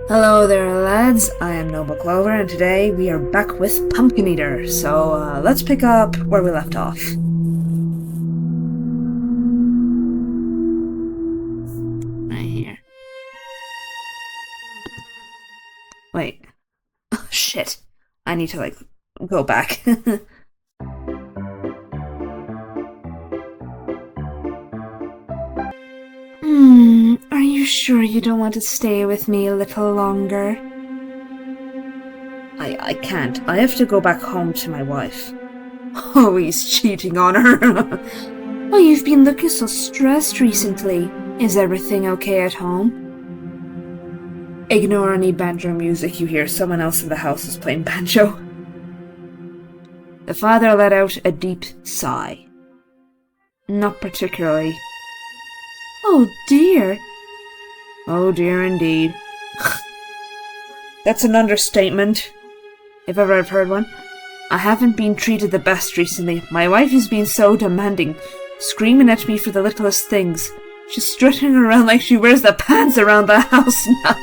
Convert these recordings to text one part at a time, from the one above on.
Hello there, lads. I am Noble Clover, and today we are back with Pumpkin Eater. So let's pick up where we left off. Right here. Wait. Oh, shit. I need to, go back. Are you sure you don't want to stay with me a little longer? I can't. I have to go back home to my wife. Oh, he's cheating on her. Oh, you've been looking so stressed recently. Is everything okay at home? Ignore any banjo music you hear. Someone else in the house is playing banjo. The father let out a deep sigh. Not particularly. Oh dear. Oh dear indeed. That's an understatement, if ever I've heard one. I haven't been treated the best recently. My wife has been so demanding, screaming at me for the littlest things. She's strutting around like she wears the pants around the house now.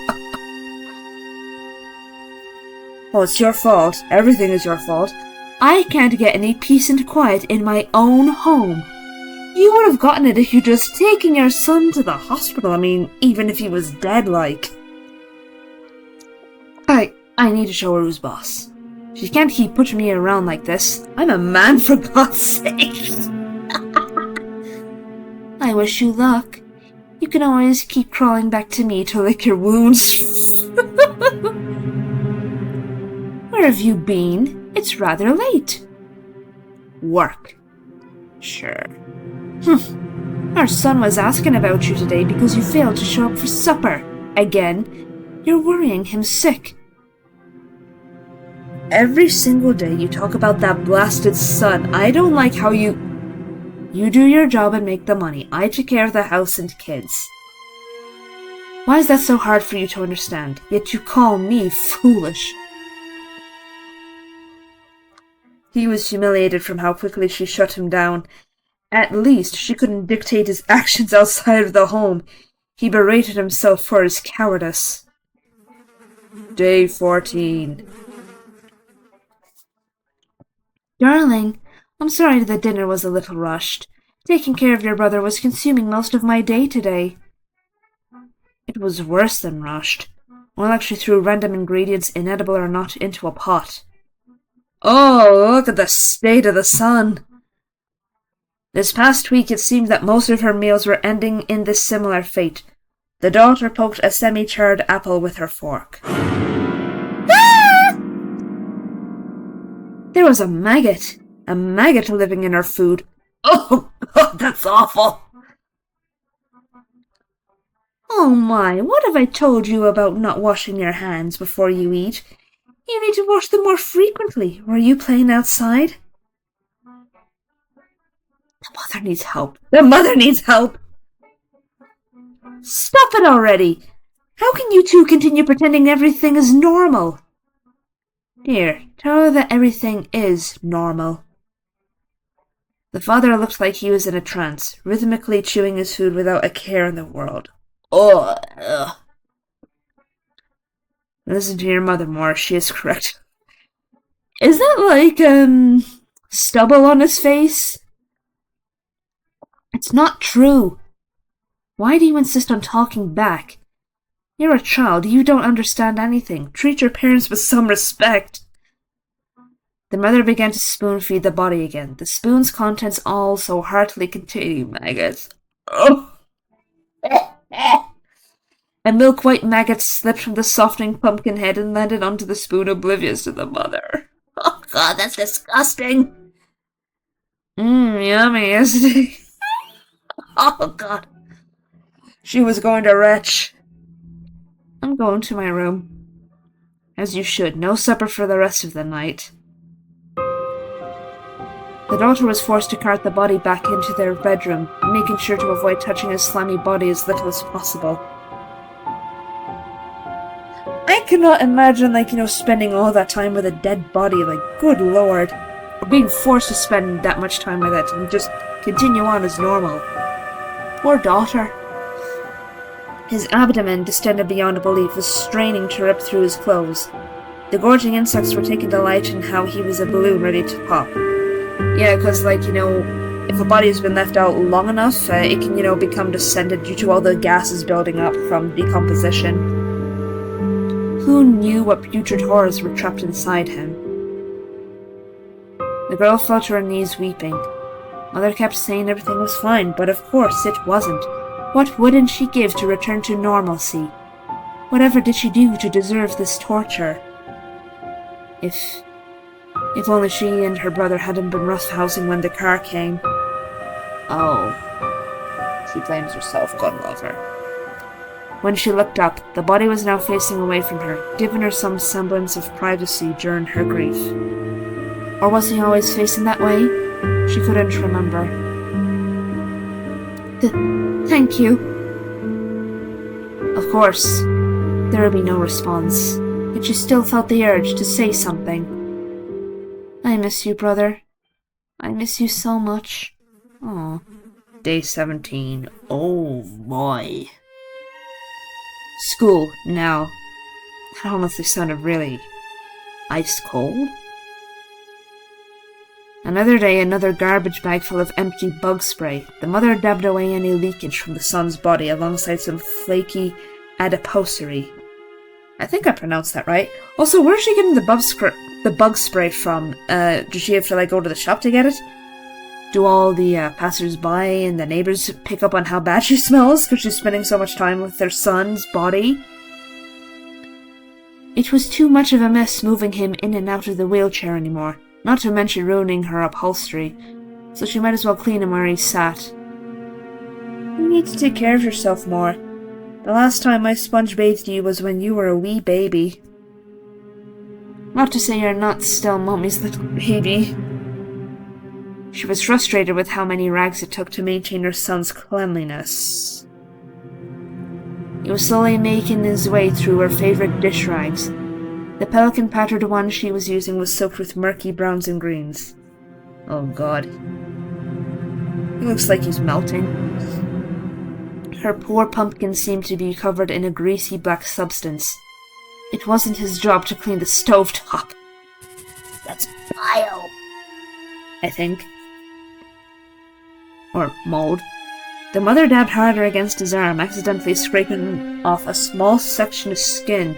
Oh, it's your fault. Everything is your fault. I can't get any peace and quiet in my own home. You would have gotten it if you'd just taken your son to the hospital. I mean, even if he was dead, like. I need to show her who's boss. She can't keep pushing me around like this. I'm a man, for God's sake. I wish you luck. You can always keep crawling back to me to lick your wounds. Where have you been? It's rather late. Work. Sure. Our son was asking about you today because you failed to show up for supper. Again. You're worrying him sick. Every single day you talk about that blasted son. I don't like how you do your job and make the money. I take care of the house and kids. Why is that so hard for you to understand? Yet you call me foolish. He was humiliated from how quickly she shut him down. At least she couldn't dictate his actions outside of the home. He berated himself for his cowardice. Day 14. Darling, I'm sorry the dinner was a little rushed. Taking care of your brother was consuming most of my day today. It was worse than rushed. Well, actually threw random ingredients, inedible or not, into a pot. Oh, look at the state of the sun. This past week it seemed that most of her meals were ending in this similar fate. The daughter poked a semi-charred apple with her fork. Ah! There was a maggot living in her food. Oh, God, that's awful. Oh my, what have I told you about not washing your hands before you eat? You need to wash them more frequently. Were you playing outside? The mother needs help. The mother needs help! Stop it already! How can you two continue pretending everything is normal? Dear, tell her that everything is normal. The father looked like he was in a trance, rhythmically chewing his food without a care in the world. Ugh. Listen to your mother more, she is correct. Is that stubble on his face? It's not true. Why do you insist on talking back? You're a child. You don't understand anything. Treat your parents with some respect. The mother began to spoon-feed the body again, the spoon's contents all so heartily containing maggots. Oh. A milk-white maggot slipped from the softening pumpkin head and landed onto the spoon, oblivious to the mother. Oh, God, that's disgusting. Yummy, isn't it? Oh, God. She was going to retch. I'm going to my room. As you should. No supper for the rest of the night. The daughter was forced to cart the body back into their bedroom, making sure to avoid touching his slimy body as little as possible. I cannot imagine, spending all that time with a dead body, good lord. Or being forced to spend that much time with it and just continue on as normal. Poor daughter. His abdomen, distended beyond belief, was straining to rip through his clothes. The gorging insects were taking delight in how he was a balloon ready to pop. Yeah, because, if a body has been left out long enough, it can, become distended due to all the gases building up from decomposition. Who knew what putrid horrors were trapped inside him? The girl fell to her knees weeping. Mother kept saying everything was fine, but of course it wasn't. What wouldn't she give to return to normalcy? Whatever did she do to deserve this torture? If only she and her brother hadn't been roughhousing when the car came. Oh. She blames herself, God love her. When she looked up, the body was now facing away from her, giving her some semblance of privacy during her grief. Or was he always facing that way? She couldn't remember. Thank you. Of course, there would be no response, yet she still felt the urge to say something. I miss you, brother. I miss you so much. Aw. Day 17. Oh boy. School, now. That honestly sounded really ice cold. Another day, another garbage bag full of empty bug spray. The mother dabbed away any leakage from the son's body alongside some flaky adiposery. I think I pronounced that right. Also, where's she getting the bug spray from? Did she have to go to the shop to get it? Do all the passers-by and the neighbors pick up on how bad she smells because she's spending so much time with their son's body? It was too much of a mess moving him in and out of the wheelchair anymore, not to mention ruining her upholstery, so she might as well clean him where he sat. You need to take care of yourself more. The last time I sponge-bathed you was when you were a wee baby. Not to say you're not still Mummy's little baby. She was frustrated with how many rags it took to maintain her son's cleanliness. He was slowly making his way through her favourite dish rags. The pelican-patterned one she was using was soaked with murky browns and greens. Oh god. He looks like he's melting. Her poor pumpkin seemed to be covered in a greasy black substance. It wasn't his job to clean the stovetop. That's bile, I think. Or mold. The mother dabbed harder against his arm, accidentally scraping off a small section of skin.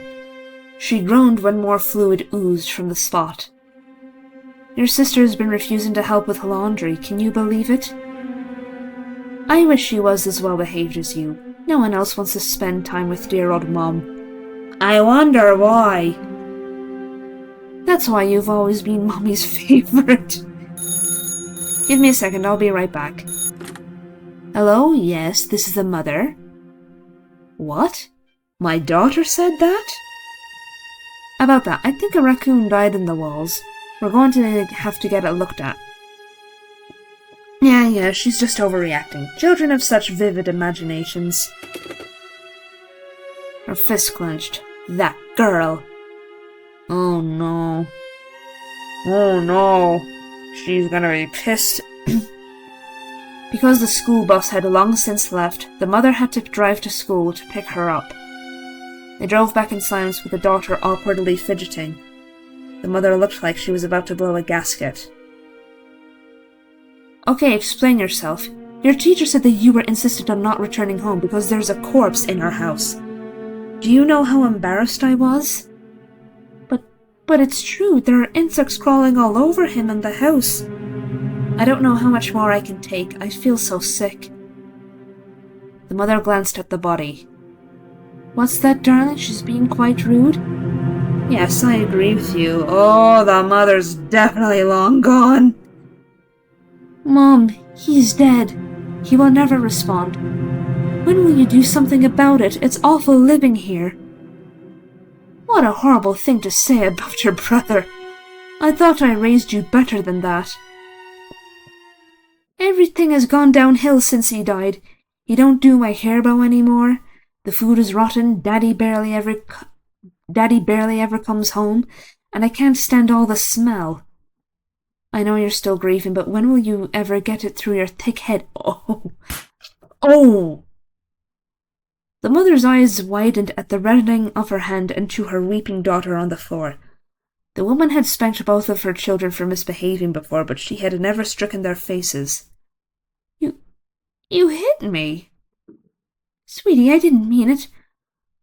She groaned when more fluid oozed from the spot. Your sister has been refusing to help with laundry, can you believe it? I wish she was as well behaved as you. No one else wants to spend time with dear old Mom. I wonder why. That's why you've always been Mommy's favorite. Give me a second, I'll be right back. Hello, yes, this is the mother. What? My daughter said that? About that, I think a raccoon died in the walls. We're going to have to get it looked at. Yeah, she's just overreacting. Children have such vivid imaginations. Her fist clenched. That girl. Oh no. Oh no. She's gonna be pissed. Because the school bus had long since left, the mother had to drive to school to pick her up. They drove back in silence with the daughter awkwardly fidgeting. The mother looked like she was about to blow a gasket. Okay, explain yourself. Your teacher said that you were insistent on not returning home because there's a corpse in our house. Do you know how embarrassed I was? But it's true, there are insects crawling all over him and the house. I don't know how much more I can take. I feel so sick. The mother glanced at the body. What's that, darling? She's being quite rude? Yes, I agree with you. Oh, the mother's definitely long gone. Mom, he's dead. He will never respond. When will you do something about it? It's awful living here. What a horrible thing to say about your brother. I thought I raised you better than that. Everything has gone downhill since he died. He don't do my hair bow anymore. The food is rotten. Daddy barely ever comes home, and I can't stand all the smell. I know you're still grieving, but when will you ever get it through your thick head? Oh. The mother's eyes widened at the reddening of her hand and to her weeping daughter on the floor. The woman had spanked both of her children for misbehaving before, but she had never stricken their faces. You hit me. Sweetie, I didn't mean it.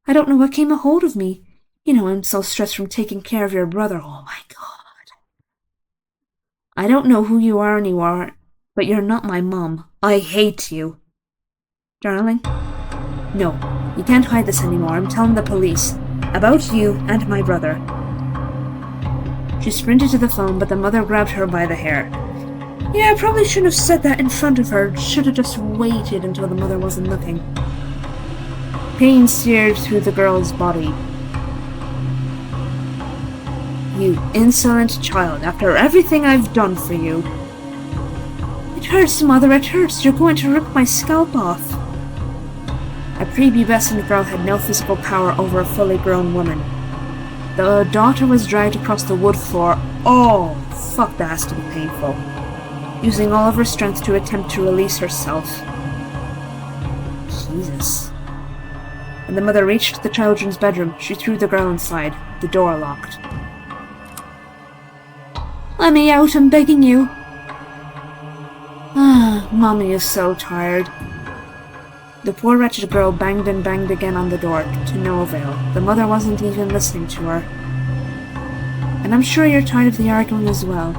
I don't know what came a hold of me. You know I'm so stressed from taking care of your brother. Oh, my God. I don't know who you are anymore, but you're not my mom. I hate you. Darling? No, you can't hide this anymore. I'm telling the police. About you and my brother. She sprinted to the phone, but the mother grabbed her by the hair. Yeah, I probably shouldn't have said that in front of her. Should have just waited until the mother wasn't looking. Pain seared through the girl's body. You insolent child, after everything I've done for you. It hurts, Mother, it hurts. You're going to rip my scalp off. A prepubescent girl had no physical power over a fully grown woman. The daughter was dragged across the wood floor. Oh, fuck, that has to be painful. Using all of her strength to attempt to release herself. Jesus. When the mother reached the children's bedroom, she threw the girl inside, the door locked. Let me out, I'm begging you. Ah, Mommy is so tired. The poor wretched girl banged and banged again on the door, to no avail. The mother wasn't even listening to her. And I'm sure you're tired of the arguing as well.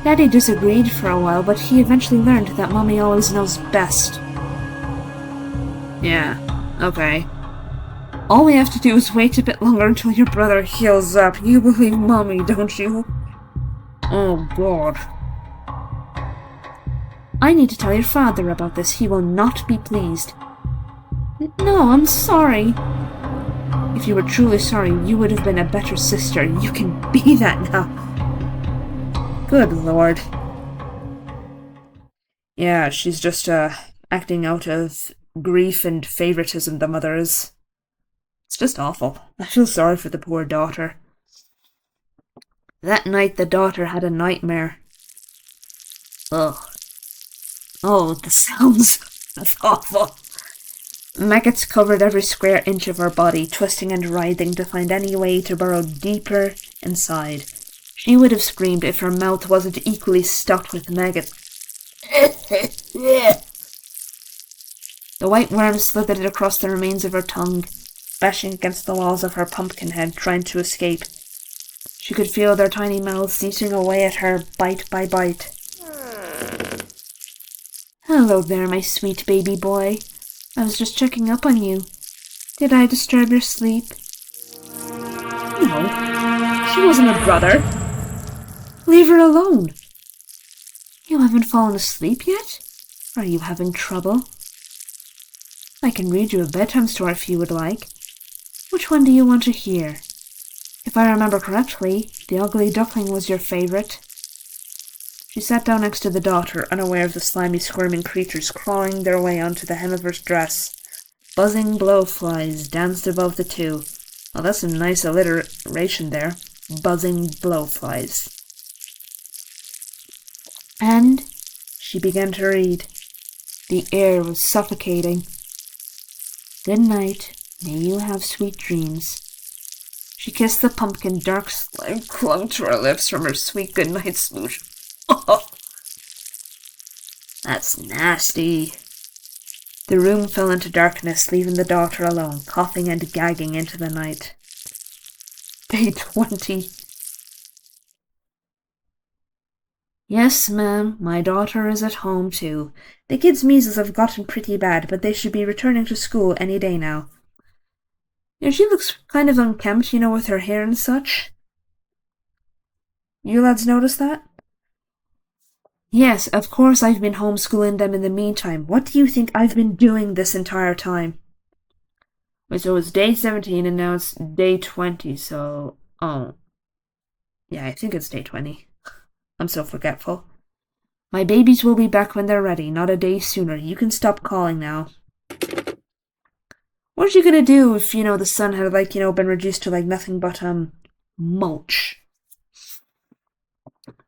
Daddy disagreed for a while, but he eventually learned that Mommy always knows best. Yeah, okay. All we have to do is wait a bit longer until your brother heals up. You believe Mommy, don't you? Oh, God. I need to tell your father about this. He will not be pleased. No, I'm sorry. If you were truly sorry, you would have been a better sister. You can be that now. Good Lord. Yeah, she's just, acting out of grief and favoritism, the mother is. It's just awful. I feel sorry for the poor daughter. That night, the daughter had a nightmare. Ugh. Oh, the sounds. That's awful. Maggots covered every square inch of her body, twisting and writhing to find any way to burrow deeper inside. She would have screamed if her mouth wasn't equally stuffed with maggots. The white worm slithered across the remains of her tongue, bashing against the walls of her pumpkin head, trying to escape. She could feel their tiny mouths eating away at her, bite by bite. Hello there, my sweet baby boy. I was just checking up on you. Did I disturb your sleep? No, she wasn't a brother. Leave her alone. You haven't fallen asleep yet? Are you having trouble? I can read you a bedtime story if you would like. Which one do you want to hear? If I remember correctly, The Ugly Duckling was your favorite. She sat down next to the daughter, unaware of the slimy, squirming creatures clawing their way onto the hem of her dress. Buzzing blowflies danced above the two. Well, that's some nice alliteration there. Buzzing blowflies. And she began to read. The air was suffocating. Good night. May you have sweet dreams. She kissed the pumpkin. Dark slime clung to her lips from her sweet goodnight smooch. Oh, that's nasty. The room fell into darkness, leaving the daughter alone, coughing and gagging into the night. Day 20. Yes, ma'am, my daughter is at home, too. The kids' measles have gotten pretty bad, but they should be returning to school any day now. And she looks kind of unkempt, with her hair and such. You lads notice that? Yes, of course I've been homeschooling them in the meantime. What do you think I've been doing this entire time? Wait, so it's day 17 and now it's day 20, so... Oh. Yeah, I think it's day 20. I'm so forgetful. My babies will be back when they're ready, not a day sooner. You can stop calling now. What are you gonna do if, the sun had, been reduced to, nothing but, mulch?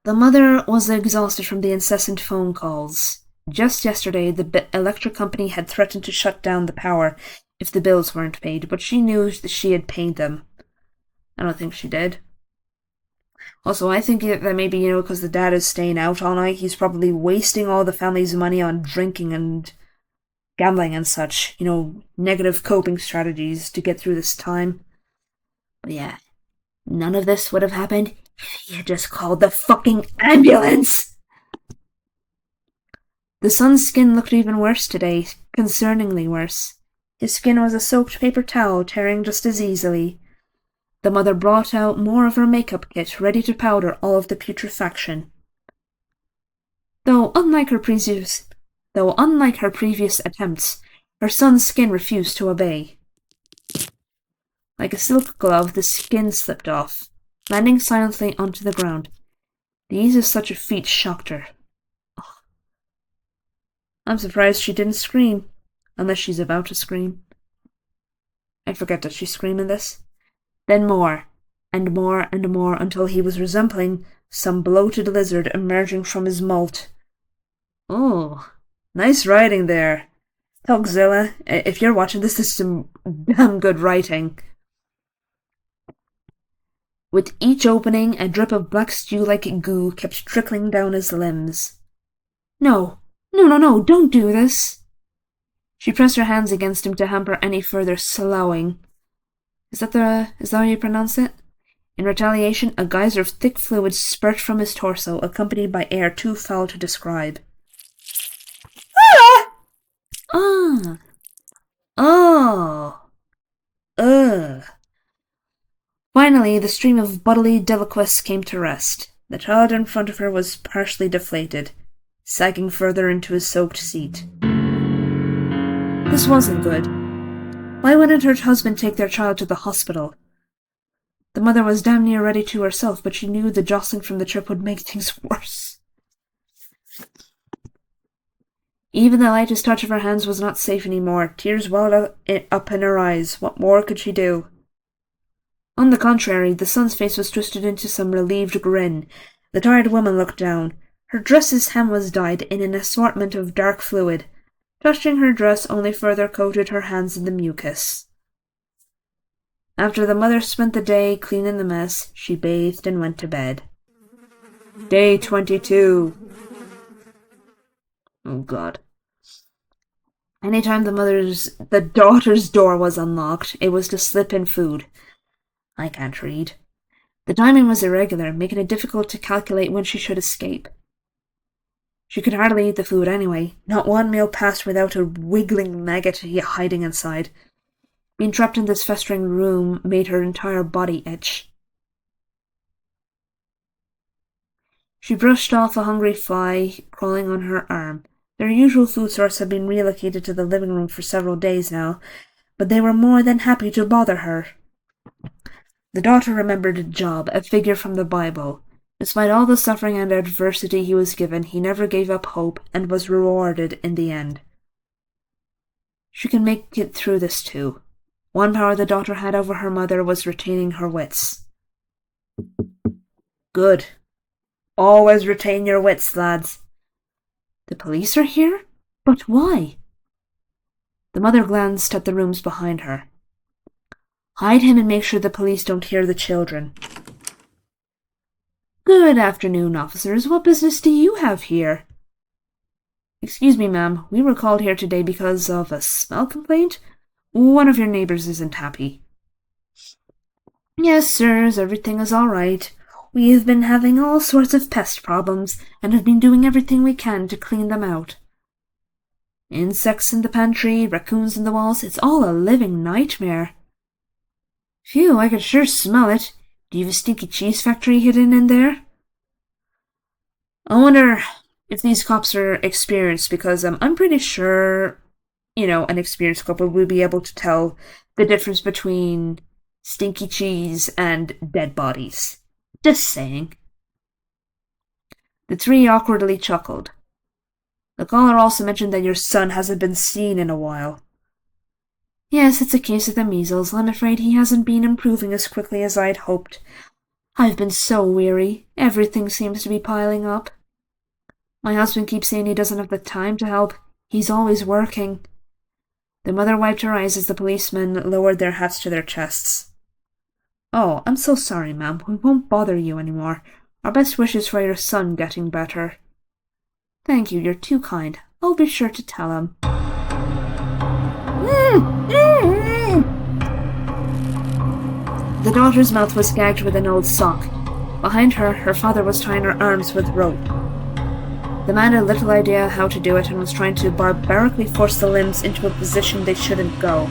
The mother was exhausted from the incessant phone calls. Just yesterday, the electric company had threatened to shut down the power if the bills weren't paid, but she knew that she had paid them. I don't think she did. Also, I think that maybe, because the dad is staying out all night, he's probably wasting all the family's money on drinking and gambling and such, negative coping strategies to get through this time. But yeah, none of this would have happened if he had just called the fucking ambulance! The son's skin looked even worse today, concerningly worse. His skin was a soaked paper towel, tearing just as easily. The mother brought out more of her makeup kit, ready to powder all of the putrefaction. Though unlike her previous attempts, her son's skin refused to obey. Like a silk glove, the skin slipped off, landing silently onto the ground. The ease of such a feat shocked her. I'm surprised she didn't scream, unless she's about to scream. I forget, does she scream in this? Then more, and more, and more, until he was resembling some bloated lizard emerging from his moult. Oh, nice writing there. Tugzilla, if you're watching this is some damn good writing. With each opening, a drip of black stew-like goo kept trickling down his limbs. No, don't do this. She pressed her hands against him to hamper any further sloughing. Is that how you pronounce it? In retaliation, a geyser of thick fluid spurted from his torso, accompanied by air too foul to describe. Ah! Ah! Oh! Ugh! Finally, the stream of bodily deliquesce came to rest. The child in front of her was partially deflated, sagging further into his soaked seat. This wasn't good. Why wouldn't her husband take their child to the hospital? The mother was damn near ready to herself, but she knew the jostling from the trip would make things worse. Even the lightest touch of her hands was not safe anymore. Tears welled up in her eyes. What more could she do? On the contrary, the son's face was twisted into some relieved grin. The tired woman looked down. Her dress's hem was dyed in an assortment of dark fluid. Touching her dress only further coated her hands in the mucus. After the mother spent the day cleaning the mess, she bathed and went to bed. Day 22. Oh, God. Anytime the daughter's door was unlocked, it was to slip in food. I can't read. The timing was irregular, making it difficult to calculate when she should escape. She could hardly eat the food anyway. Not one meal passed without a wiggling maggot hiding inside. Being trapped in this festering room made her entire body itch. She brushed off a hungry fly crawling on her arm. Their usual food source had been relocated to the living room for several days now, but they were more than happy to bother her. The daughter remembered Job, a figure from the Bible. Despite all the suffering and adversity he was given, he never gave up hope and was rewarded in the end. She can make it through this too. One power the daughter had over her mother was retaining her wits. Good. Always retain your wits, lads. The police are here? But why? The mother glanced at the rooms behind her. Hide him and make sure the police don't hear the children. Good afternoon, officers. What business do you have here? Excuse me, ma'am. We were called here today because of a smell complaint. One of your neighbors isn't happy. Yes, sirs, everything is all right. We have been having all sorts of pest problems and have been doing everything we can to clean them out. Insects in the pantry, raccoons in the walls, it's all a living nightmare. Phew, I could sure smell it. Do you have a stinky cheese factory hidden in there? I wonder if these cops are experienced, because I'm pretty sure, an experienced cop would be able to tell the difference between stinky cheese and dead bodies. Just saying. The three awkwardly chuckled. The caller also mentioned that your son hasn't been seen in a while. Yes, it's a case of the measles. I'm afraid he hasn't been improving as quickly as I'd hoped. I've been so weary. Everything seems to be piling up. My husband keeps saying he doesn't have the time to help. He's always working. The mother wiped her eyes as the policemen lowered their hats to their chests. "Oh, I'm so sorry, ma'am. We won't bother you anymore. Our best wishes for your son getting better." "Thank you, you're too kind. I'll be sure to tell him." The daughter's mouth was gagged with an old sock. Behind her, her father was tying her arms with rope. The man had little idea how to do it and was trying to barbarically force the limbs into a position they shouldn't go.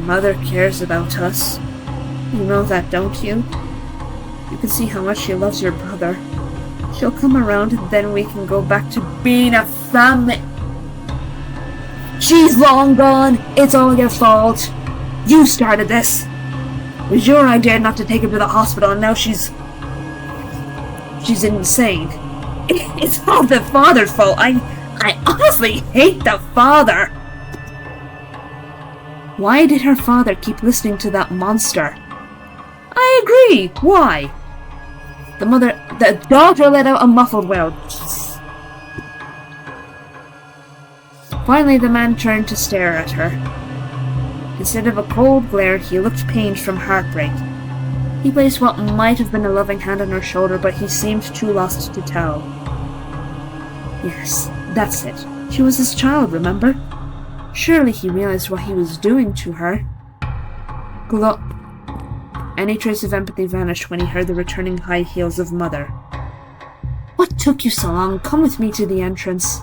"Mother cares about us. You know that, don't you? You can see how much she loves your brother. She'll come around and then we can go back to being a family." "She's long gone. It's all your fault. You started this. It was your idea not to take her to the hospital and now she's insane. It's all the father's fault. I honestly hate the father." Why did her father keep listening to that monster? "I agree. Why?" The daughter let out a muffled wail. Finally, the man turned to stare at her. Instead of a cold glare, he looked pained from heartbreak. He placed what might have been a loving hand on her shoulder, but he seemed too lost to tell. Yes, that's it. She was his child, remember? Surely he realized what he was doing to her. Any trace of empathy vanished when he heard the returning high heels of Mother. "What took you so long? Come with me to the entrance."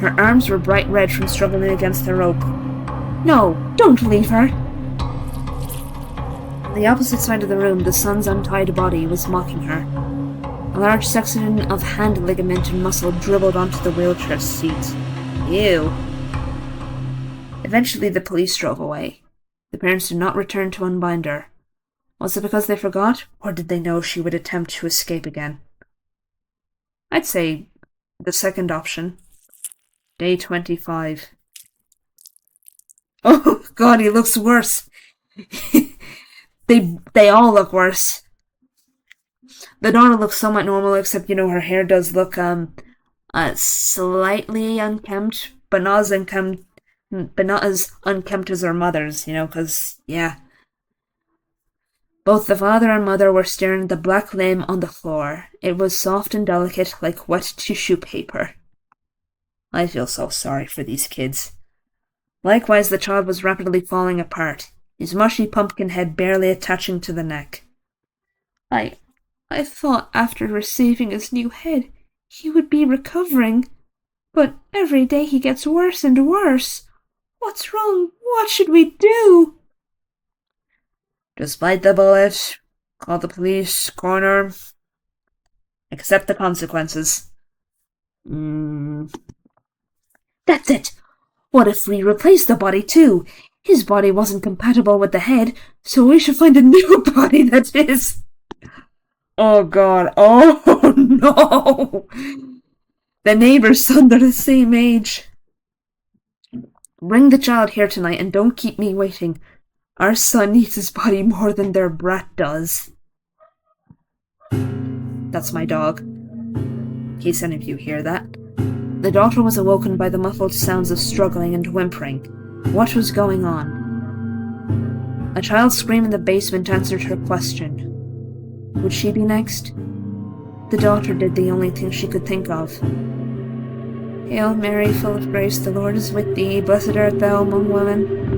Her arms were bright red from struggling against the rope. "No, don't leave her." On the opposite side of the room, the son's untied body was mocking her. A large section of hand ligament and muscle dribbled onto the wheelchair seat. Ew. Eventually, the police drove away. The parents did not return to unbind her. Was it because they forgot, or did they know she would attempt to escape again? I'd say the second option. Day 25. Oh God, he looks worse. They all look worse. The daughter looks somewhat normal, except her hair does look slightly unkempt, but not as unkempt as her mother's, because Both the father and mother were staring at the black limb on the floor. It was soft and delicate, like wet tissue paper. I feel so sorry for these kids. Likewise, the child was rapidly falling apart, his mushy pumpkin head barely attaching to the neck. I thought after receiving his new head, he would be recovering. But every day he gets worse and worse. What's wrong? What should we do? Just bite the bullet, call the police, coroner, accept the consequences. That's it! What if we replace the body too? His body wasn't compatible with the head, so we should find a new body that is. Oh God, oh no! The neighbor's son, they're the same age. Bring the child here tonight and don't keep me waiting. Our son needs his body more than their brat does. That's my dog. In case any of you hear that. The daughter was awoken by the muffled sounds of struggling and whimpering. What was going on? A child's scream in the basement answered her question. Would she be next? The daughter did the only thing she could think of. Hail Mary, full of grace, the Lord is with thee. Blessed art thou among women.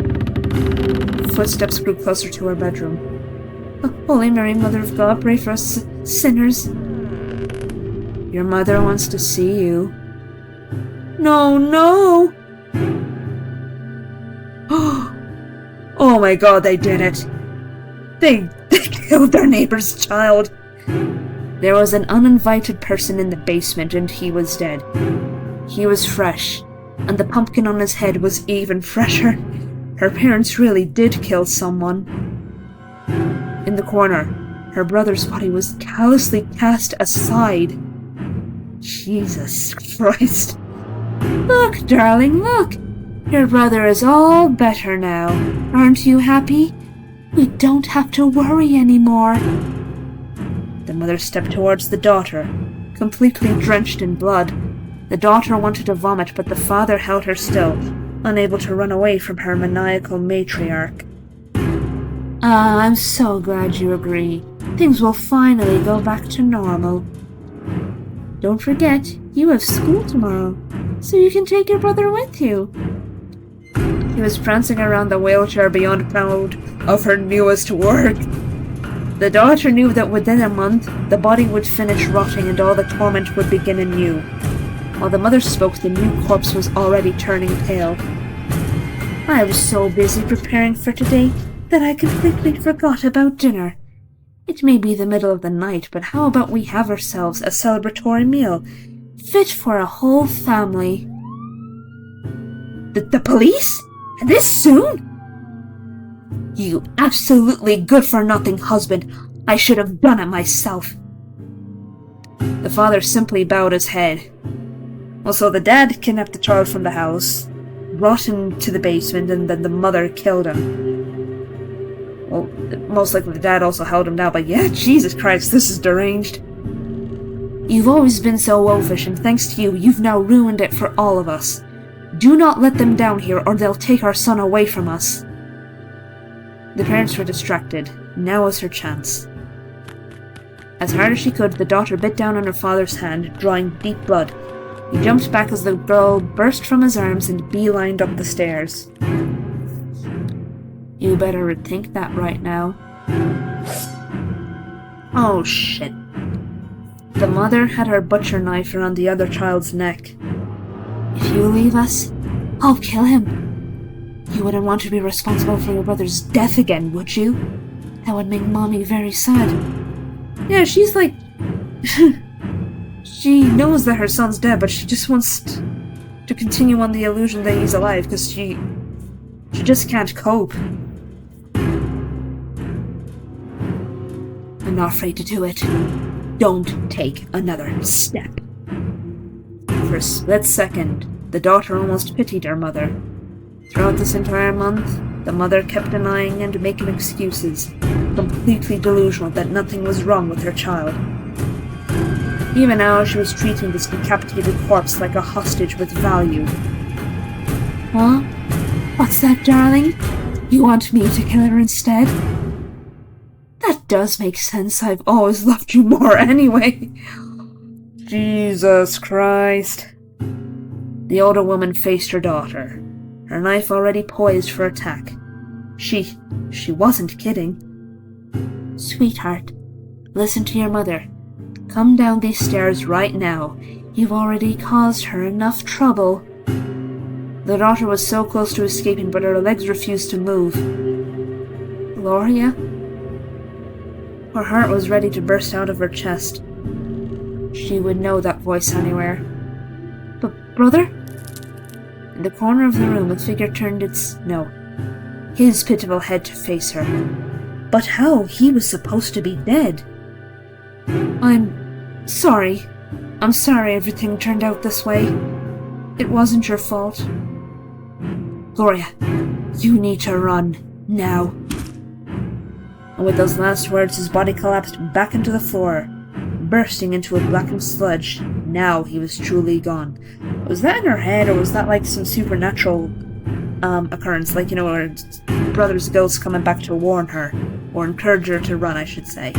Footsteps grew closer to her bedroom. Oh, Holy Mary, Mother of God, pray for us sinners. Your mother wants to see you. No, no! Oh my God, they did it! They killed their neighbor's child! There was an uninvited person in the basement and he was dead. He was fresh, and the pumpkin on his head was even fresher. Her parents really did kill someone. In the corner, her brother's body was callously cast aside. Jesus Christ. Look, darling, look! Your brother is all better now. Aren't you happy? We don't have to worry anymore. The mother stepped towards the daughter, completely drenched in blood. The daughter wanted to vomit, but the father held her still, unable to run away from her maniacal matriarch. Ah, I'm so glad you agree. Things will finally go back to normal. Don't forget, you have school tomorrow, so you can take your brother with you. He was prancing around the wheelchair beyond proud of her newest work. The daughter knew that within a month, the body would finish rotting and all the torment would begin anew. While the mother spoke, the new corpse was already turning pale. I was so busy preparing for today that I completely forgot about dinner. It may be the middle of the night, but how about we have ourselves a celebratory meal, fit for a whole family? The police? This soon? You absolutely good-for-nothing husband. I should have done it myself. The father simply bowed his head. Also, the dad kidnapped the child from the house, brought him to the basement, and then the mother killed him. Well, most likely the dad also held him down, but yeah, Jesus Christ, this is deranged. You've always been so wolfish, and thanks to you, you've now ruined it for all of us. Do not let them down here, or they'll take our son away from us. The parents were distracted. Now was her chance. As hard as she could, the daughter bit down on her father's hand, drawing deep blood. He jumped back as the girl burst from his arms and beelined up the stairs. You better rethink that right now. Oh shit. The mother had her butcher knife around the other child's neck. If you leave us, I'll kill him. You wouldn't want to be responsible for your brother's death again, would you? That would make Mommy very sad. Yeah, she's like... She knows that her son's dead, but she just wants to continue on the illusion that he's alive, because she just can't cope. I'm not afraid to do it. Don't take another step. For a split second, the daughter almost pitied her mother. Throughout this entire month, the mother kept denying and making excuses, completely delusional that nothing was wrong with her child. Even now, she was treating this decapitated corpse like a hostage with value. Huh? What's that, darling? You want me to kill her instead? That does make sense. I've always loved you more anyway. Jesus Christ. The older woman faced her daughter, her knife already poised for attack. She wasn't kidding. Sweetheart, listen to your mother. Come down these stairs right now. You've already caused her enough trouble. The daughter was so close to escaping, but her legs refused to move. Gloria? Her heart was ready to burst out of her chest. She would know that voice anywhere. But brother? In the corner of the room, a figure turned his pitiful head to face her. But how? He was supposed to be dead. I'm sorry. I'm sorry everything turned out this way. It wasn't your fault. Gloria, you need to run, now. And with those last words, his body collapsed back into the floor, bursting into a blackened sludge. Now he was truly gone. Was that in her head, or was that like some supernatural occurrence, like, her brother's ghost coming back to warn her, or encourage her to run, I should say.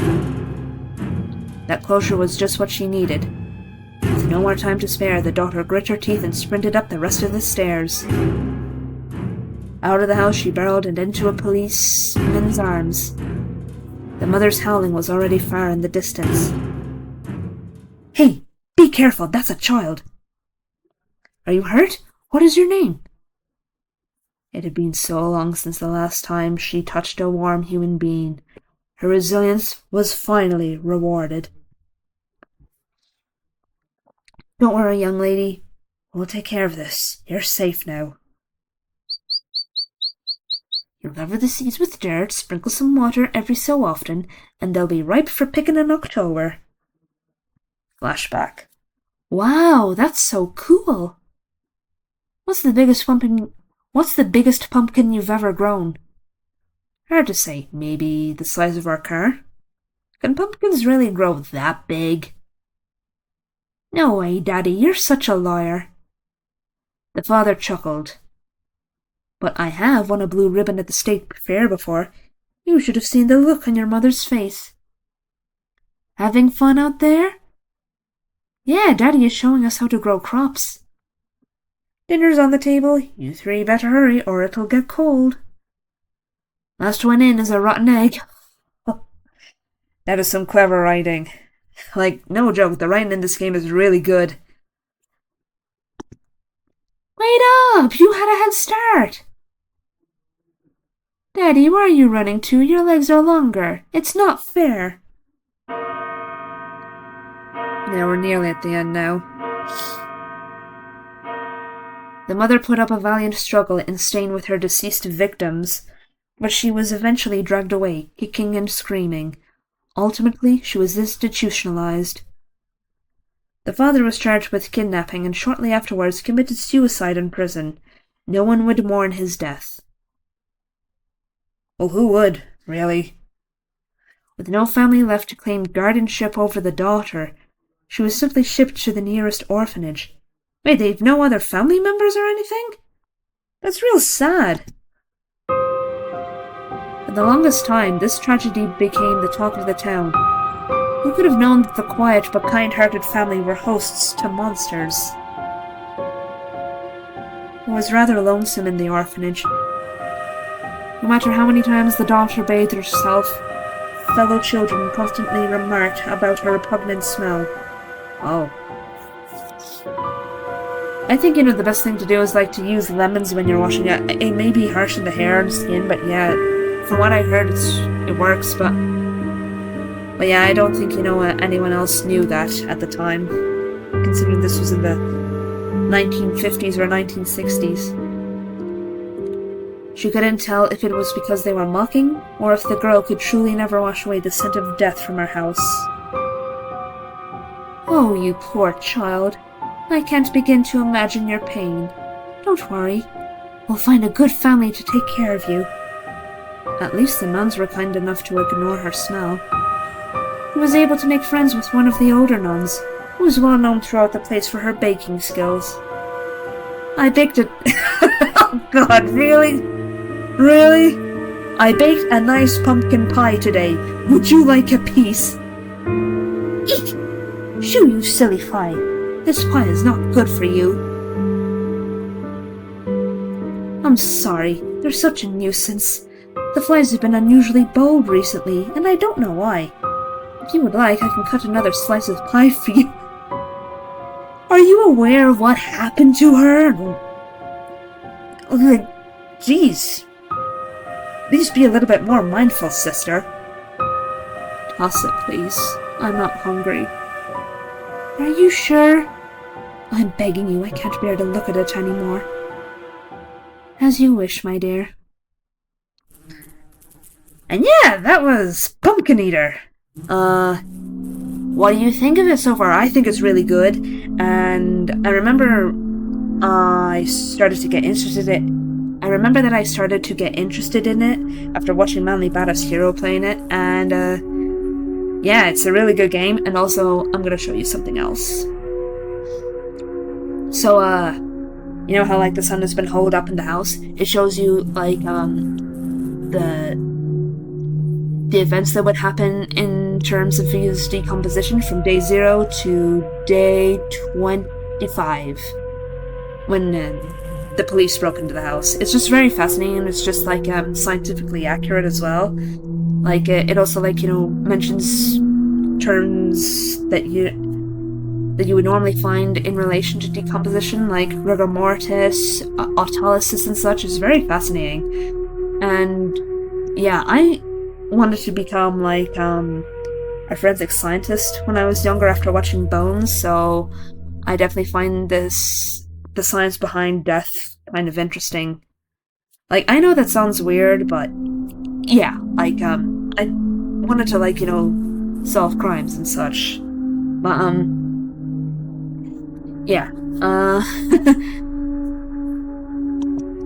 That closure was just what she needed. With no more time to spare, the daughter grit her teeth and sprinted up the rest of the stairs. Out of the house she barreled and into a policeman's arms. The mother's howling was already far in the distance. Hey, be careful, that's a child. Are you hurt? What is your name? It had been so long since the last time she touched a warm human being. Her resilience was finally rewarded. Don't worry, young lady. We'll take care of this. You're safe now. You'll cover the seeds with dirt, sprinkle some water every so often, and they'll be ripe for picking in October. Flashback. Wow, that's so cool. What's the biggest pumpkin you've ever grown? Hard to say. Maybe the size of our car? Can pumpkins really grow that big? No way, Daddy, you're such a liar. The father chuckled. But I have won a blue ribbon at the state fair before. You should have seen the look on your mother's face. Having fun out there? Yeah, Daddy is showing us how to grow crops. Dinner's on the table. You three better hurry or it'll get cold. Last one in is a rotten egg. That is some clever writing. Like, no joke, the writing in this game is really good. Wait up! You had a head start! Daddy, where are you running to? Your legs are longer. It's not fair. Yeah, we're nearly at the end now. The mother put up a valiant struggle in staying with her deceased victims, but she was eventually dragged away, kicking and screaming. Ultimately, she was institutionalized. The father was charged with kidnapping and shortly afterwards committed suicide in prison. No one would mourn his death. Well, who would, really? With no family left to claim guardianship over the daughter, she was simply shipped to the nearest orphanage. Wait, they've no other family members or anything? That's real sad. For the longest time, this tragedy became the talk of the town. Who could have known that the quiet but kind-hearted family were hosts to monsters? It was rather lonesome in the orphanage. No matter how many times the daughter bathed herself, fellow children constantly remarked about her repugnant smell. Oh. I think, the best thing to do is, to use lemons when you're washing it. It may be harsh on the hair and skin, but yeah, from what I heard, it works, but yeah, I don't think, anyone else knew that at the time, considering this was in the 1950s or 1960s. She couldn't tell if it was because they were mocking, or if the girl could truly never wash away the scent of death from her house. Oh, you poor child. I can't begin to imagine your pain. Don't worry. We'll find a good family to take care of you. At least the nuns were kind enough to ignore her smell. He was able to make friends with one of the older nuns, who was well known throughout the place for her baking skills. I baked a... Oh God, really? Really? I baked a nice pumpkin pie today. Would you like a piece? Eek! Shoo, you silly fly. This pie is not good for you. I'm sorry. They're such a nuisance. The flies have been unusually bold recently, and I don't know why. If you would like, I can cut another slice of pie for you. Are you aware of what happened to her? Jeez. Please be a little bit more mindful, sister. Toss it, please. I'm not hungry. Are you sure? I'm begging you, I can't bear to look at it anymore. As you wish, my dear. And yeah, that was Pumpkin Eater. What do you think of it so far? I think it's really good, and I remember I started to get interested in it. I remember that I started to get interested in it after watching Manly Badass Hero playing it, and yeah, it's a really good game, and also I'm gonna show you something else. So, you know how the sun has been holed up in the house? It shows you the events that would happen in terms of Via's decomposition from day 0 to day 25 when the police broke into the house. It's just very fascinating, and it's just scientifically accurate as well. It also mentions terms that you would normally find in relation to decomposition, like rigor mortis, autolysis and such. Is very fascinating. And yeah, I wanted to become a forensic scientist when I was younger after watching Bones, so I definitely find the science behind death kind of interesting. I know that sounds weird, but yeah, I wanted to solve crimes and such. But yeah.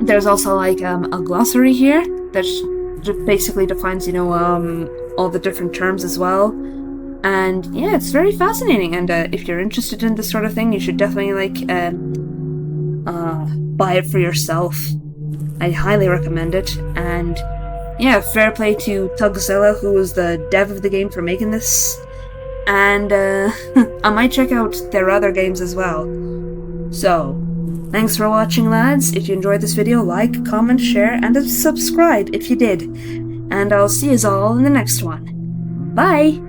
There's also a glossary here that just basically defines all the different terms as well. And yeah, it's very fascinating, and if you're interested in this sort of thing, you should definitely buy it for yourself. I highly recommend it. And yeah, fair play to Tugzilla, who was the dev of the game, for making this. And I might check out their other games as well. So, thanks for watching, lads. If you enjoyed this video, like, comment, share, and subscribe if you did. And I'll see yous all in the next one. Bye!